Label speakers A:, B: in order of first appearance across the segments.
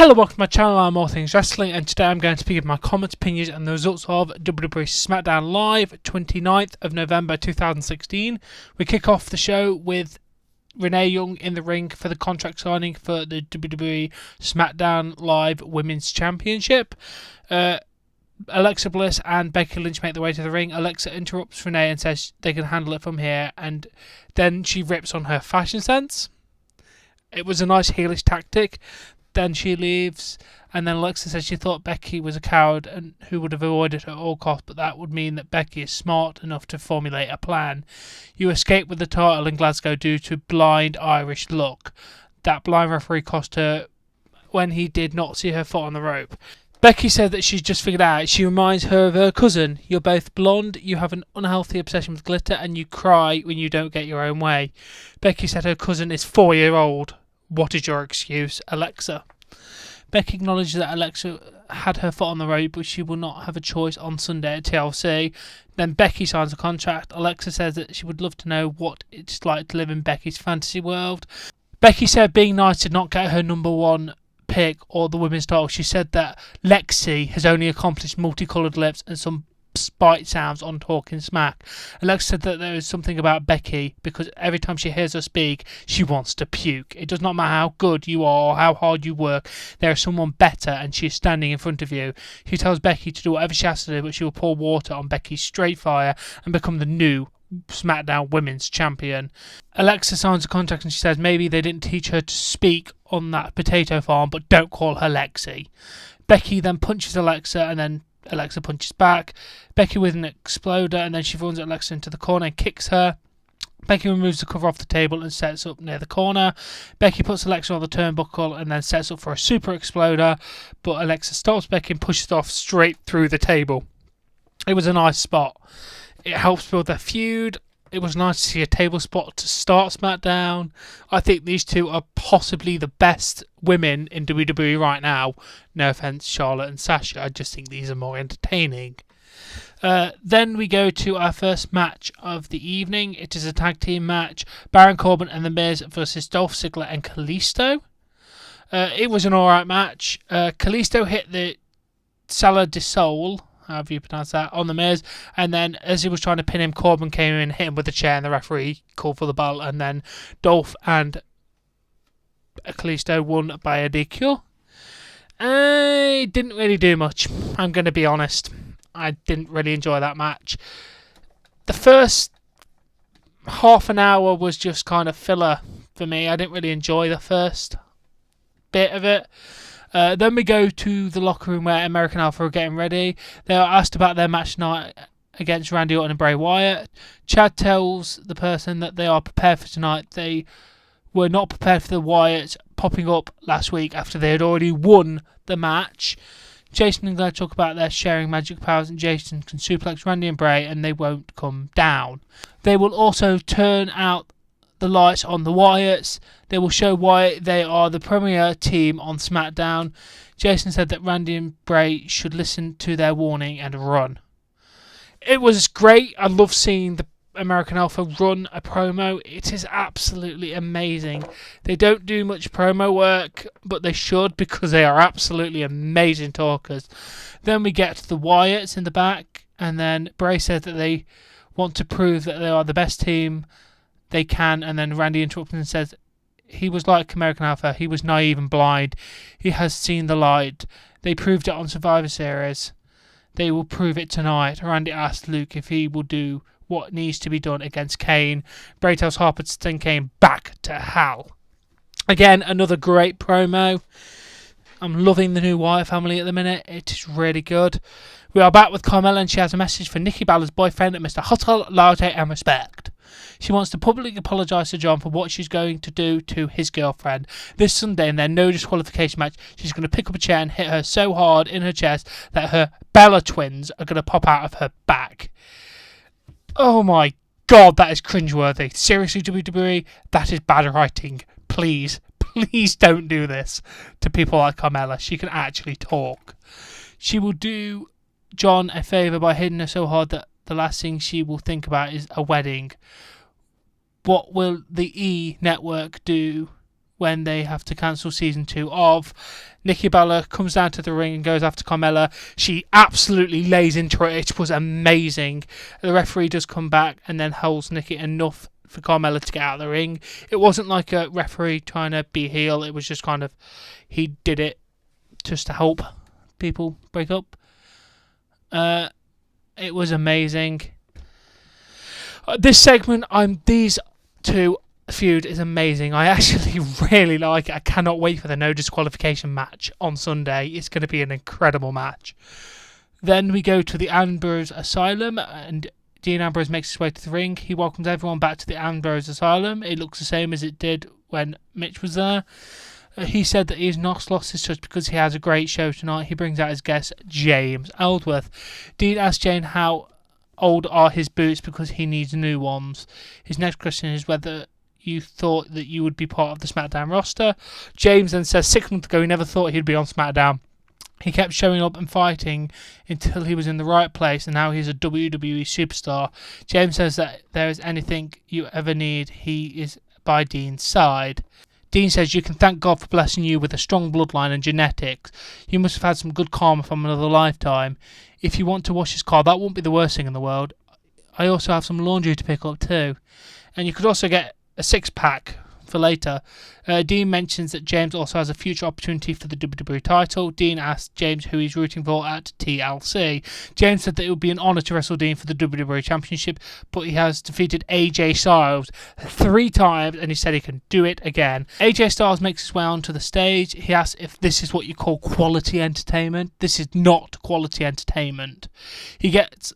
A: Hello, welcome to my channel. I'm All Things Wrestling, and today I'm going to give my comments, opinions, and the results of WWE SmackDown Live, 29th of November 2016. We kick off the show with Renee Young in the ring for the contract signing for the WWE SmackDown Live Women's Championship. Alexa Bliss and Becky Lynch make their way to the ring. Alexa interrupts Renee and says they can handle it from here, and then she rips on her fashion sense. It was a nice heelish tactic. Then she leaves, and then Alexa says she thought Becky was a coward and who would have avoided her at all costs, but that would mean that Becky is smart enough to formulate a plan. You escape with the title in Glasgow due to blind Irish luck. That blind referee cost her when he did not see her foot on the rope. Becky said that she's just figured out she reminds her of her cousin. You're both blonde, you have an unhealthy obsession with glitter, and you cry when you don't get your own way. Becky said her cousin is 4-year-old. What is your excuse, Alexa? Becky acknowledges that Alexa had her foot on the rope, but she will not have a choice on Sunday at TLC. Then Becky signs a contract. Alexa says that she would love to know what it's like to live in Becky's fantasy world. Becky said being nice did not get her number one pick or the women's title. She said that Lexi has only accomplished multicoloured lips and some spite sounds on Talking Smack. Alexa said that there is something about Becky because every time she hears her speak, she wants to puke. It does not matter how good you are or how hard you work, there is someone better and she is standing in front of you. She tells Becky to do whatever she has to do, but she will pour water on Becky's straight fire and become the new SmackDown Women's Champion. Alexa signs a contract and she says maybe they didn't teach her to speak on that potato farm, but don't call her Lexi. Becky then punches Alexa and then Alexa punches back. Becky with an exploder, and then she runs Alexa into the corner and kicks her. Becky removes the cover off the table and sets up near the corner. Becky puts Alexa on the turnbuckle and then sets up for a super exploder, but Alexa stops Becky and pushes it off straight through the table. It was a nice spot. It helps build their feud. It was nice to see a table spot to start SmackDown. I think these two are possibly the best women in WWE right now. No offense, Charlotte and Sasha. I just think these are more entertaining. Then we go to our first match of the evening. It is a tag team match. Baron Corbin and The Miz versus Dolph Ziggler and Kalisto. It was an alright match. Kalisto hit the Sala de Sol, however you pronounce that, on The Miz, and then as he was trying to pin him, Corbin came in and hit him with a chair, and the referee called for the bell, and then Dolph and Kalisto won by a DQ. I didn't really do much, I'm going to be honest. I didn't really enjoy that match. The first half an hour was just kind of filler for me. I didn't really enjoy the first bit of it. Then we go to the locker room where American Alpha are getting ready. They are asked about their match tonight against Randy Orton and Bray Wyatt. Chad tells the person that they are prepared for tonight. They were not prepared for the Wyatts popping up last week after they had already won the match. Jason and Glenn talk about their sharing magic powers, and Jason can suplex Randy and Bray and they won't come down. They will also turn out the lights on the Wyatts. They will show why they are the premier team on SmackDown. Jason said that Randy and Bray should listen to their warning and run. It was great. I love seeing the American Alpha run a promo. It is absolutely amazing. They don't do much promo work, but they should because they are absolutely amazing talkers. Then we get the Wyatts in the back, and then Bray said that they want to prove that they are the best team they can, and then Randy interrupts and says he was like American Alpha. He was naive and blind. He has seen the light. They proved it on Survivor Series. They will prove it tonight. Randy asked Luke if he will do what needs to be done against Kane. Bray tells Harper to send Kane back to hell. Again, another great promo. I'm loving the new Wyatt family at the minute. It is really good. We are back with Carmella, and she has a message for Nikki Bella's boyfriend, Mr. Hustle, Loyalty and Respect. She wants to publicly apologise to John for what she's going to do to his girlfriend. This Sunday in their no disqualification match, she's going to pick up a chair and hit her so hard in her chest that her Bella twins are going to pop out of her back. Oh my god, that is cringeworthy. Seriously, WWE, that is bad writing. Please don't do this to people like Carmella. She can actually talk. She will do John a favour by hitting her so hard that the last thing she will think about is a wedding. What will the E network do when they have to cancel season 2 of. Nikki Bella comes down to the ring and goes after Carmella. She absolutely lays into it. It was amazing. The referee does come back and then holds Nikki enough for Carmella to get out of the ring. It wasn't like a referee trying to be heel. It was just kind of, he did it just to help people break up. It was amazing. This segment, these two feud is amazing. I actually really like it. I cannot wait for the no disqualification match on Sunday. It's going to be an incredible match. Then we go to the Ambrose Asylum, and Dean Ambrose makes his way to the ring. He welcomes everyone back to the Ambrose Asylum. It looks the same as it did when Mitch was there. He said that he has not lost his touch because he has a great show tonight. He brings out his guest, James Ellsworth. Dean asks Jane how old are his boots because he needs new ones. His next question is whether you thought that you would be part of the SmackDown roster. James then says 6 months ago he never thought he'd be on SmackDown. He kept showing up and fighting until he was in the right place, and now he's a WWE superstar. James says that there is anything you ever need, he is by Dean's side. Dean says you can thank God for blessing you with a strong bloodline and genetics. You must have had some good karma from another lifetime. If you want to wash his car, that won't be the worst thing in the world. I also have some laundry to pick up too. And you could also get a 6-pack for later. Dean mentions that James also has a future opportunity for the WWE title. Dean asks James who he's rooting for at TLC. James said that it would be an honour to wrestle Dean for the WWE Championship, but he has defeated AJ Styles 3 times and he said he can do it again. AJ Styles makes his way onto the stage. He asks if this is what you call quality entertainment. This is not quality entertainment. He gets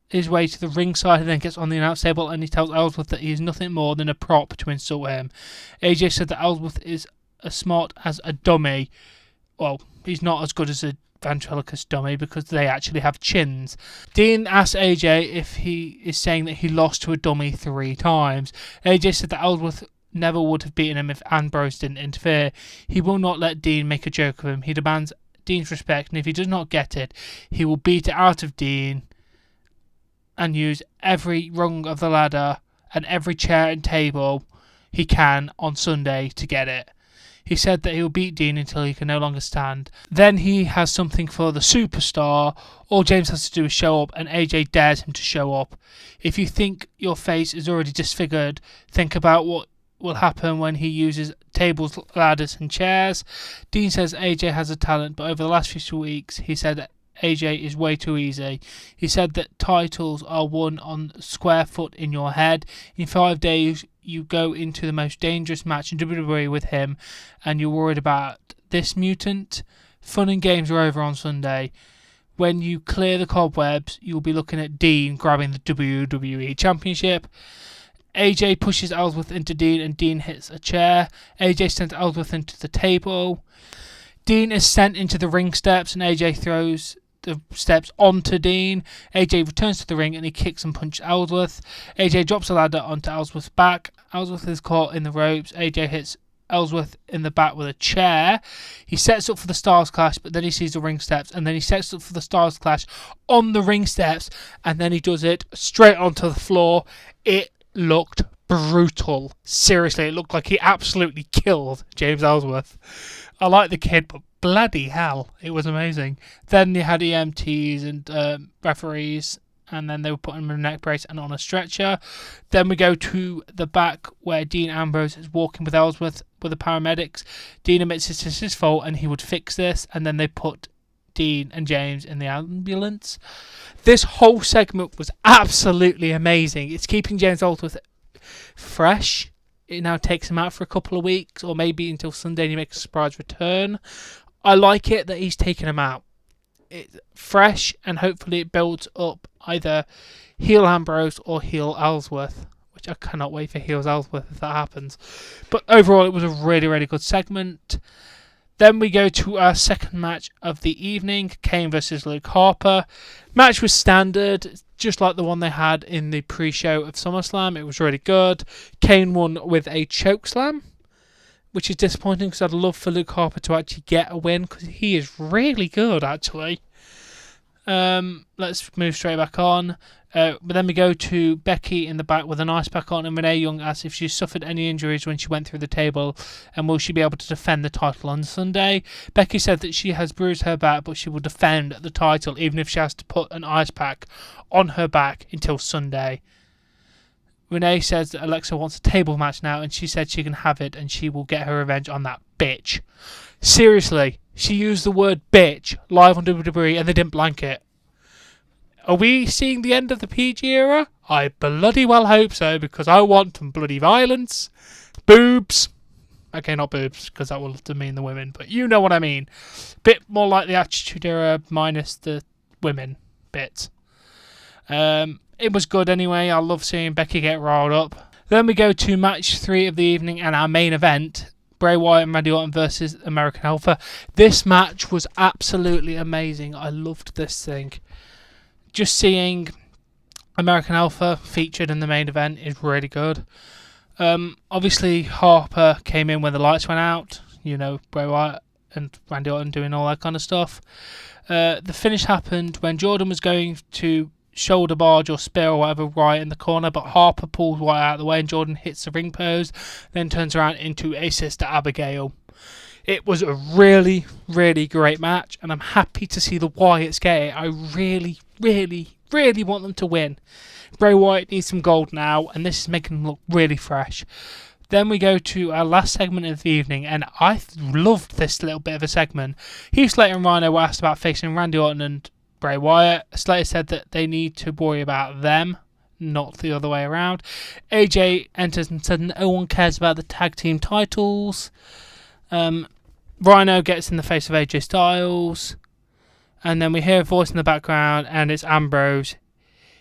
A: his way to the ringside and then gets on the announce table, and he tells Ellsworth that he is nothing more than a prop to insult him. AJ said that Ellsworth is as smart as a dummy. Well, he's not as good as a ventriloquist dummy because they actually have chins. Dean asks AJ if he is saying that he lost to a dummy 3 times. AJ said that Ellsworth never would have beaten him if Ambrose didn't interfere. He will not let Dean make a joke of him. He demands Dean's respect, and if he does not get it, he will beat it out of Dean and use every rung of the ladder and every chair and table he can on Sunday to get it. He said that he will beat Dean until he can no longer stand. Then he has something for the superstar. All James has to do is show up, and AJ dares him to show up. If you think your face is already disfigured, think about what will happen when he uses tables, ladders and chairs. Dean says AJ has a talent, but over the last few weeks he said that AJ is way too easy. He said that titles are won on square foot in your head. In 5 days, you go into the most dangerous match in WWE with him, and you're worried about this mutant. Fun and games are over on Sunday. When you clear the cobwebs, you'll be looking at Dean grabbing the WWE Championship. AJ pushes Ellsworth into Dean, and Dean hits a chair. AJ sends Ellsworth into the table. Dean is sent into the ring steps, and AJ throws the steps onto Dean. AJ returns to the ring and he kicks and punches Ellsworth. AJ drops a ladder onto Ellsworth's back. Ellsworth is caught in the ropes. AJ hits Ellsworth in the back with a chair. He sets up for the Stars Clash, but then he sees the ring steps, and then he sets up for the Stars Clash on the ring steps, and then he does it straight onto the floor. It looked brutal. Seriously, it looked like he absolutely killed James Ellsworth. I like the kid, but bloody hell, it was amazing. Then you had EMTs and referees, and then they were putting him in a neck brace and on a stretcher. Then we go to the back where Dean Ambrose is walking with Ellsworth with the paramedics. Dean admits it's his fault and he would fix this, and then they put Dean and James in the ambulance. This whole segment was absolutely amazing. It's keeping James Ellsworth fresh. It now takes him out for a couple of weeks, or maybe until Sunday and he makes a surprise return. I like it that he's taken him out. It's fresh, and hopefully it builds up either heel Ambrose or heel Ellsworth, which I cannot wait for heel Ellsworth if that happens. But overall, it was a really, really good segment. Then we go to our second match of the evening, Kane versus Luke Harper. Match was standard, just like the one they had in the pre-show of SummerSlam. It was really good. Kane won with a chokeslam, which is disappointing because I'd love for Luke Harper to actually get a win because he is really good, actually. Let's move straight back on. But then we go to Becky in the back with an ice pack on, and Renee Young asks if she suffered any injuries when she went through the table, and will she be able to defend the title on Sunday. Becky said that she has bruised her back, but she will defend the title even if she has to put an ice pack on her back until Sunday. Renee says that Alexa wants a table match now, and she said she can have it, and she will get her revenge on that bitch. Seriously, she used the word bitch live on WWE, and they didn't blank it. Are we seeing the end of the PG era? I bloody well hope so, because I want some bloody violence. Boobs. Okay, not boobs, because that will demean the women, but you know what I mean. Bit more like the Attitude Era minus the women bit. It was good anyway. I love seeing Becky get riled up. Then we go to match 3 of the evening and our main event. Bray Wyatt and Randy Orton versus American Alpha. This match was absolutely amazing. I loved this thing. Just seeing American Alpha featured in the main event is really good. Obviously, Harper came in when the lights went out. You know, Bray Wyatt and Randy Orton doing all that kind of stuff. The finish happened when Jordan was going to shoulder barge or spear or whatever right in the corner, but Harper pulls Wyatt out of the way and Jordan hits the ring post, then turns around into a Sister Abigail. It was a really, really great match, and I'm happy to see the Wyatts get it. I really, really, really want them to win. Bray Wyatt needs some gold now, and this is making them look really fresh. Then we go to our last segment of the evening, and I loved this little bit of a segment. Heath Slater and Rhino were asked about facing Randy Orton and Bray Wyatt. Slater said that they need to worry about them, not the other way around. AJ enters and said no one cares about the tag team titles. Rhino gets in the face of AJ Styles, and then we hear a voice in the background, and it's Ambrose.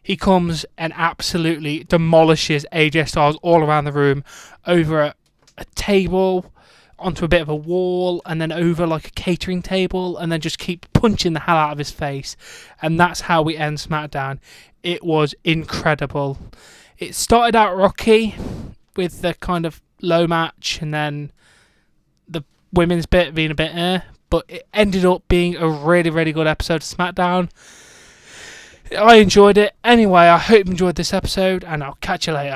A: He comes and absolutely demolishes AJ Styles all around the room, over a table, onto a bit of a wall, and then over like a catering table, and then just keep punching the hell out of his face. And that's how we end SmackDown. It was incredible. It started out rocky with the kind of low match, and then the women's bit being a bit but it ended up being a really, really good episode of SmackDown. I enjoyed it. Anyway, I hope you enjoyed this episode, and I'll catch you later.